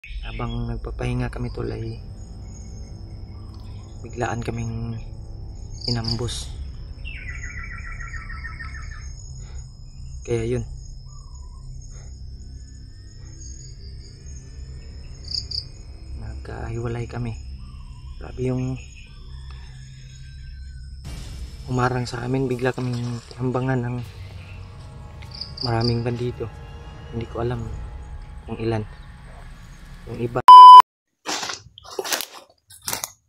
Habang nagpapahinga kami tol ay biglaan kaming inambus. Kaya yun, nagkahiwalay kami. Grabe yung umarang sa amin, bigla kaming hambangan ng maraming bandido. Hindi ko alam kung ilan. Yung iba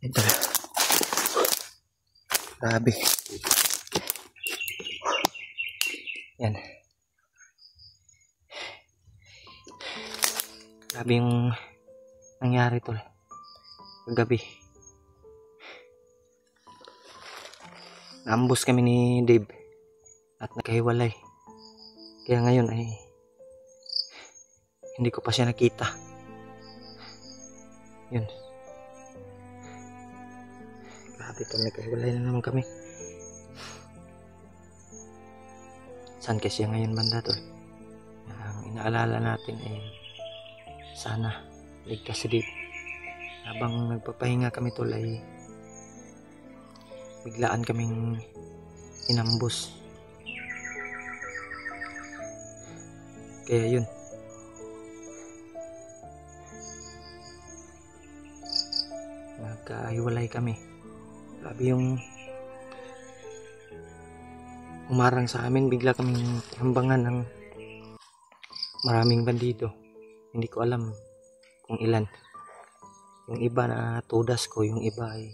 ito, grabe yan, grabe yung nangyari tol kagabi. Naambus kami ni Dave at nagkahiwalay. Kaya ngayon ay hindi ko pa siya nakita. Yun, grabe tol, nagkahiwalay na naman kami. Saan kasi ngayon banda tol? Ang inaalala natin ay sana ligtas si Dave. Habang nagpapahinga kami tol ay biglaan kaming inambus. Kaya yun, nagkahiwalay kami. Grabe yung umarang sa amin, bigla kaming hambangan ng maraming bandido. Hindi ko alam kung ilan. Yung iba na tudas ko, yung iba ay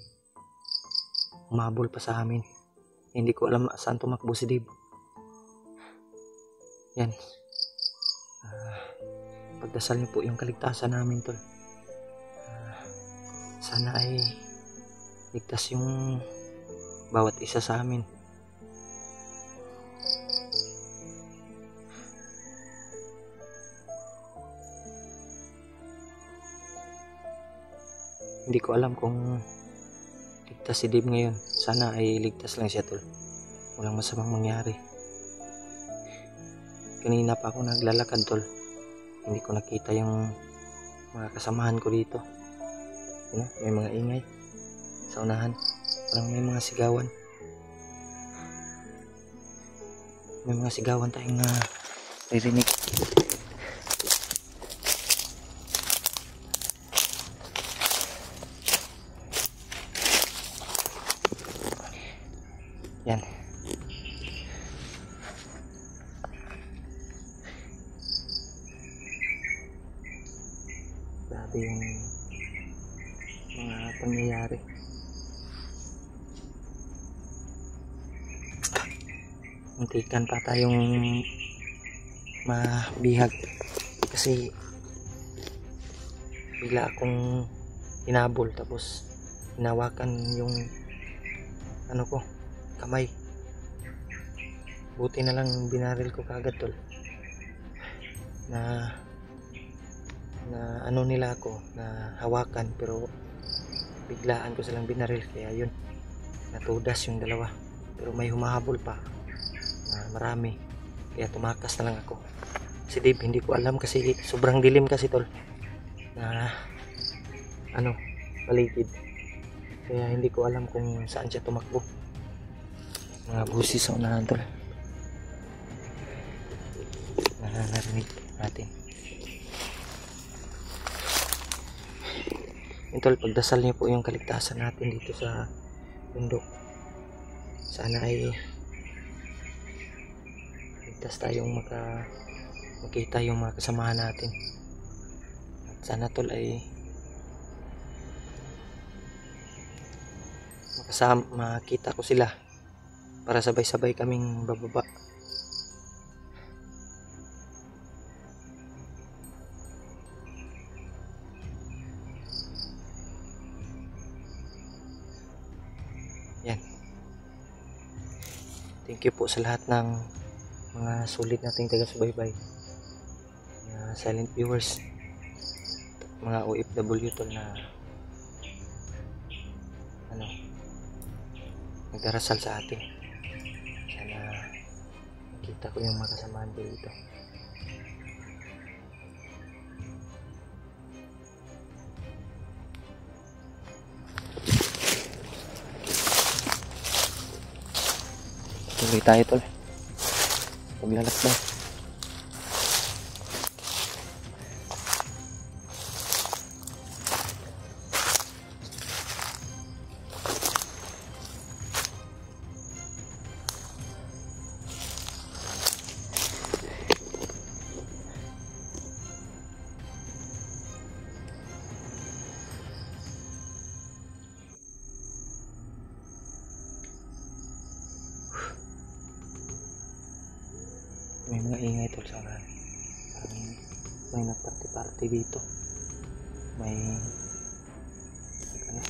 umabol pa sa amin. Hindi ko alam saan tumakbo si Dave. Yan, pagdasal niyo po yung kaligtasan namin tol. Sana ay ligtas yung bawat isa sa amin. Hindi ko alam kung ligtas si Dave ngayon. Sana ay ligtas lang siya tol. Walang masamang mangyari. Kanina pa ako naglalakad tol. Hindi ko nakita yung mga kasamahan ko dito. Yun, may mga ingay sa unahan. Parang may mga sigawan. May mga sigawan tayong naririnig. Yan. Grabe yung mga pangyayari. Muntikan pa tayong mabihag kasi bigla akong hinabol tapos hinawakan yung ano ko, kamay. Buti na lang binaril ko kagad tol. Na ano nila ako, na hawakan, pero biglaan ko silang binaril. Kaya yun, natudas yung dalawa. Pero may humahabol pa na marami. Kaya tumakas na lang ako. Si Dave hindi ko alam kasi sobrang dilim kasi tol. Na ano, paligid. Kaya hindi ko alam kung saan siya tumakbo. Mga busis sa unahan tol. Narinig natin. Yun tol, pagdasal niyo po yung kaligtasan natin dito sa bundok. Sana ay ligtas tayong makita yung mga kasamahan natin. At sana tol ay makita ko sila para sabay-sabay kaming bababa. Yan. Thank you po sa lahat ng mga sulit nating taga-subaybay, mga silent viewers, mga OFW tol na ano, nagdarasal sa atin. Sana makita ko yung mga kasamahan ko dito. Tuloy tayo tol. Paglalakbay. May mga ingay tol sa marami. May nagparty-party dito. May ano?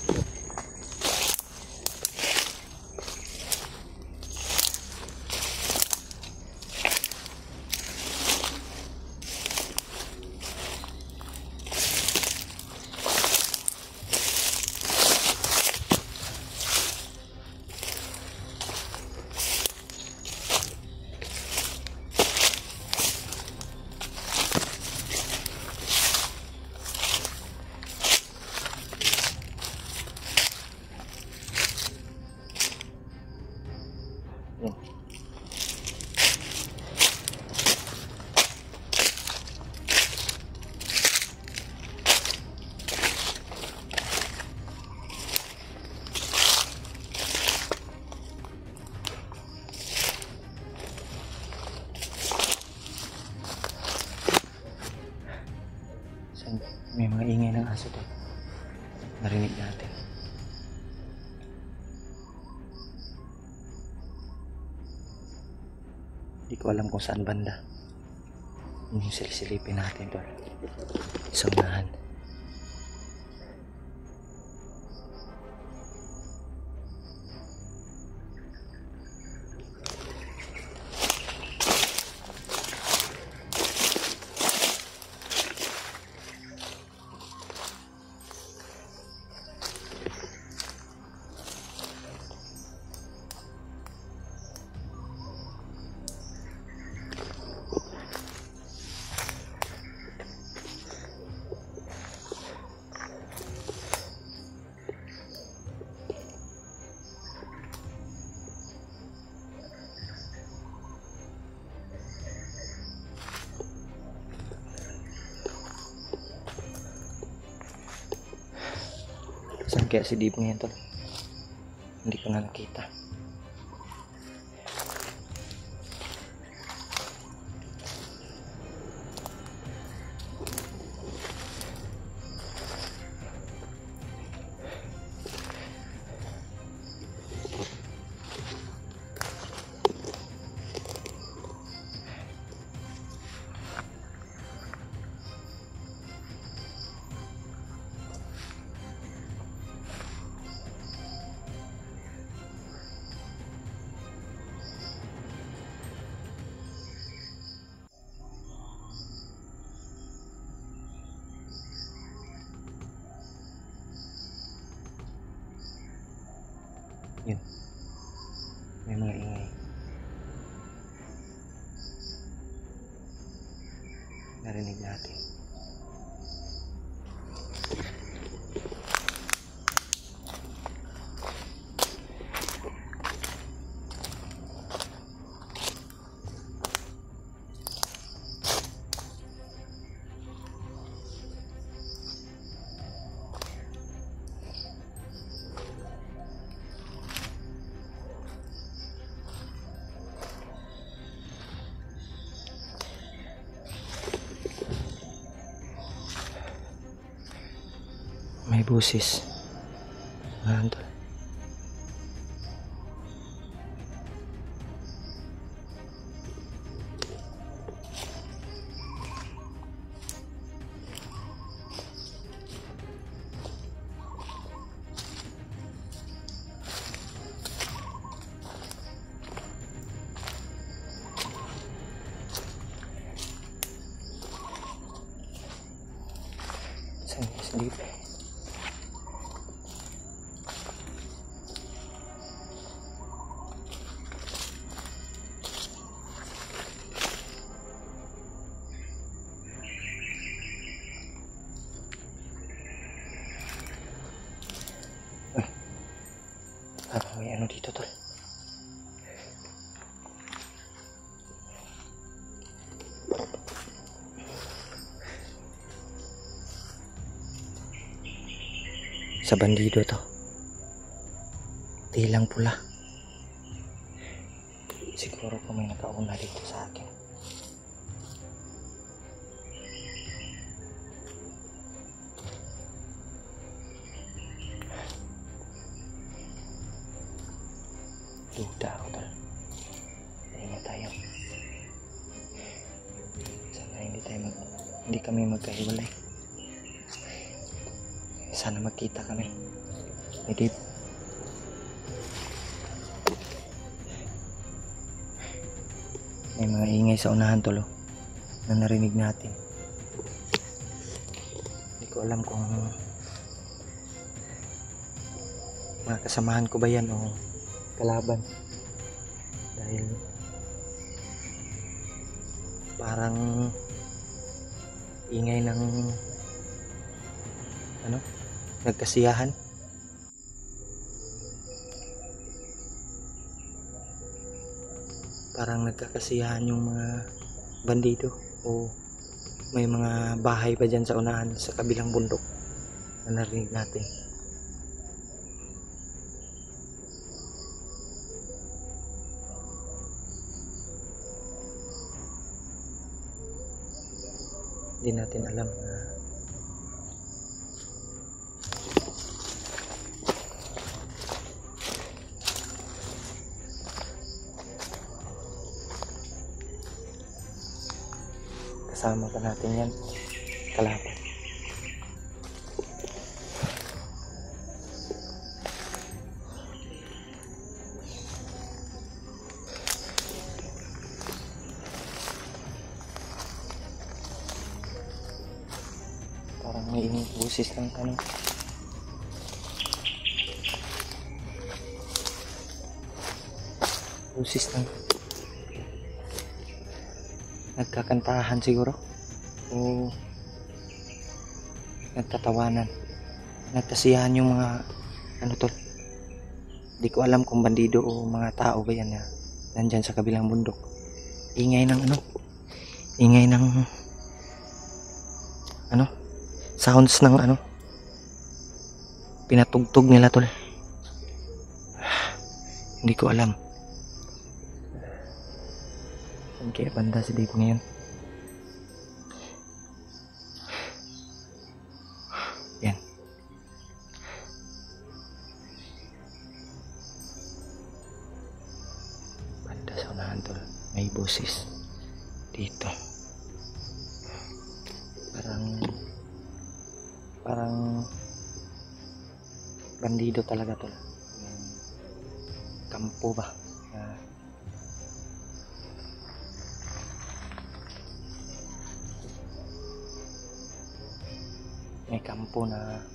Yan. May mga ingay ng aso to. Narinig natin. Hindi ko alam kung saan banda. Yung silisilipin natin to. Sa unahan. Saan kaya si Dib ngayon tol? Hindi ko na nakita. Yun. May mga ingay. Narinig natin. May busis. Ayan tol. Sleep. May ano dito tol. sa bandido to. Tilang pula. Siguro kung may nakauna dito sa akin. Duda ako tol. Ingat tayo. Sana hindi kami magkahiwalay. Sana magkita kami. Hindi. May mga ingay sa unahan tol na narinig natin. Hindi ko alam kung mga kasamahan ko ba yan o kalaban. Dahil parang ingay ng nagkasiyahan. Parang nagkakasiyahan yung mga bandido o may mga bahay pa dyan sa unahan sa kabilang bundok na narinig natin. Hindi natin alam na kasama pa natin yan, kalaban. Parang may busis ng busis ng nagkakantahan siguro o nagtatawanan, nagtasiyahan yung mga tol. Di ko alam kung bandido o mga tao ba yan na nandyan sa kabilang bundok. Ingay ng ingay ng sounds ng pinatugtog nila tol. Hindi ko alam. Kaya banda si Dave ngayon. Yan. Banda sa unahan tol. May boses dito. Parang bandido talaga tol. Kampo ba? May kampo na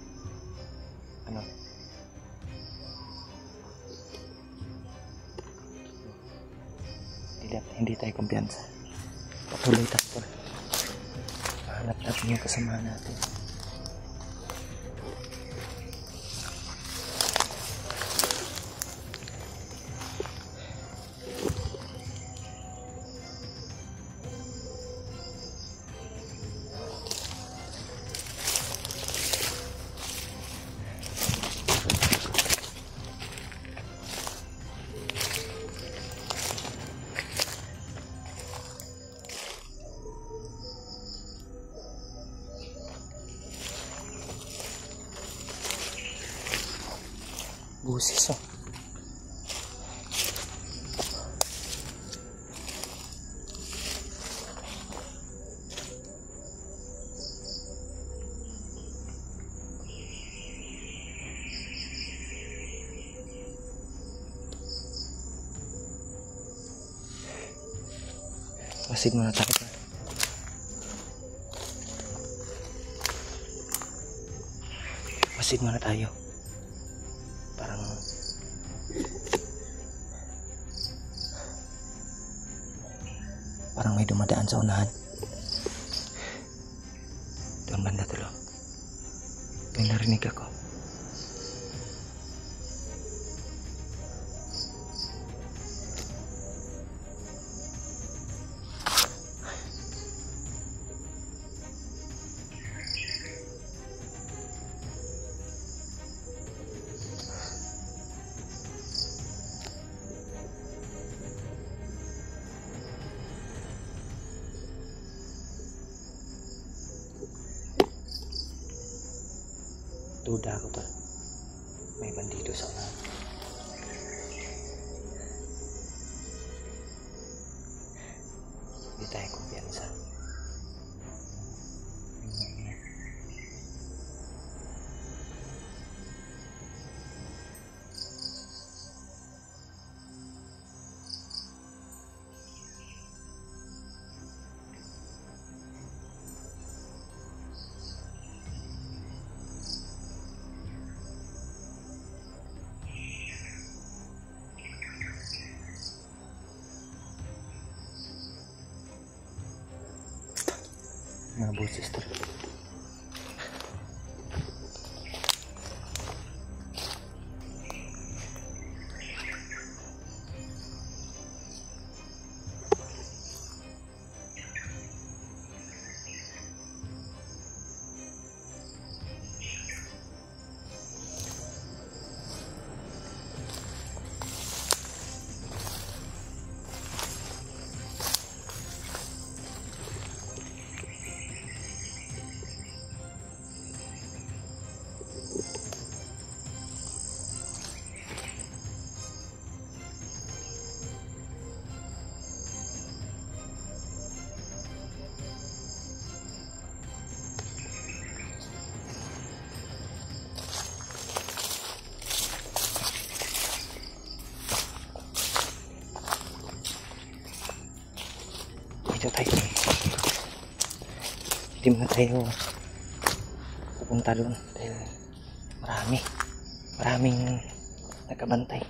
hindi tayo kumpiyansa. Patuloy tayo. Hanap natin yung kasama natin. Busis Masid muna tayo. Masid muna tayo. Parang may dumadaan sa unahan. Doon banda tulo. May narinig ako. Duda ako to. May bandido sa unahan. Hindi tayo kumpiyansa. Mga boses to. Dito tayo. Hindi muna tayo pupunta doon dahil maraming nakabantay.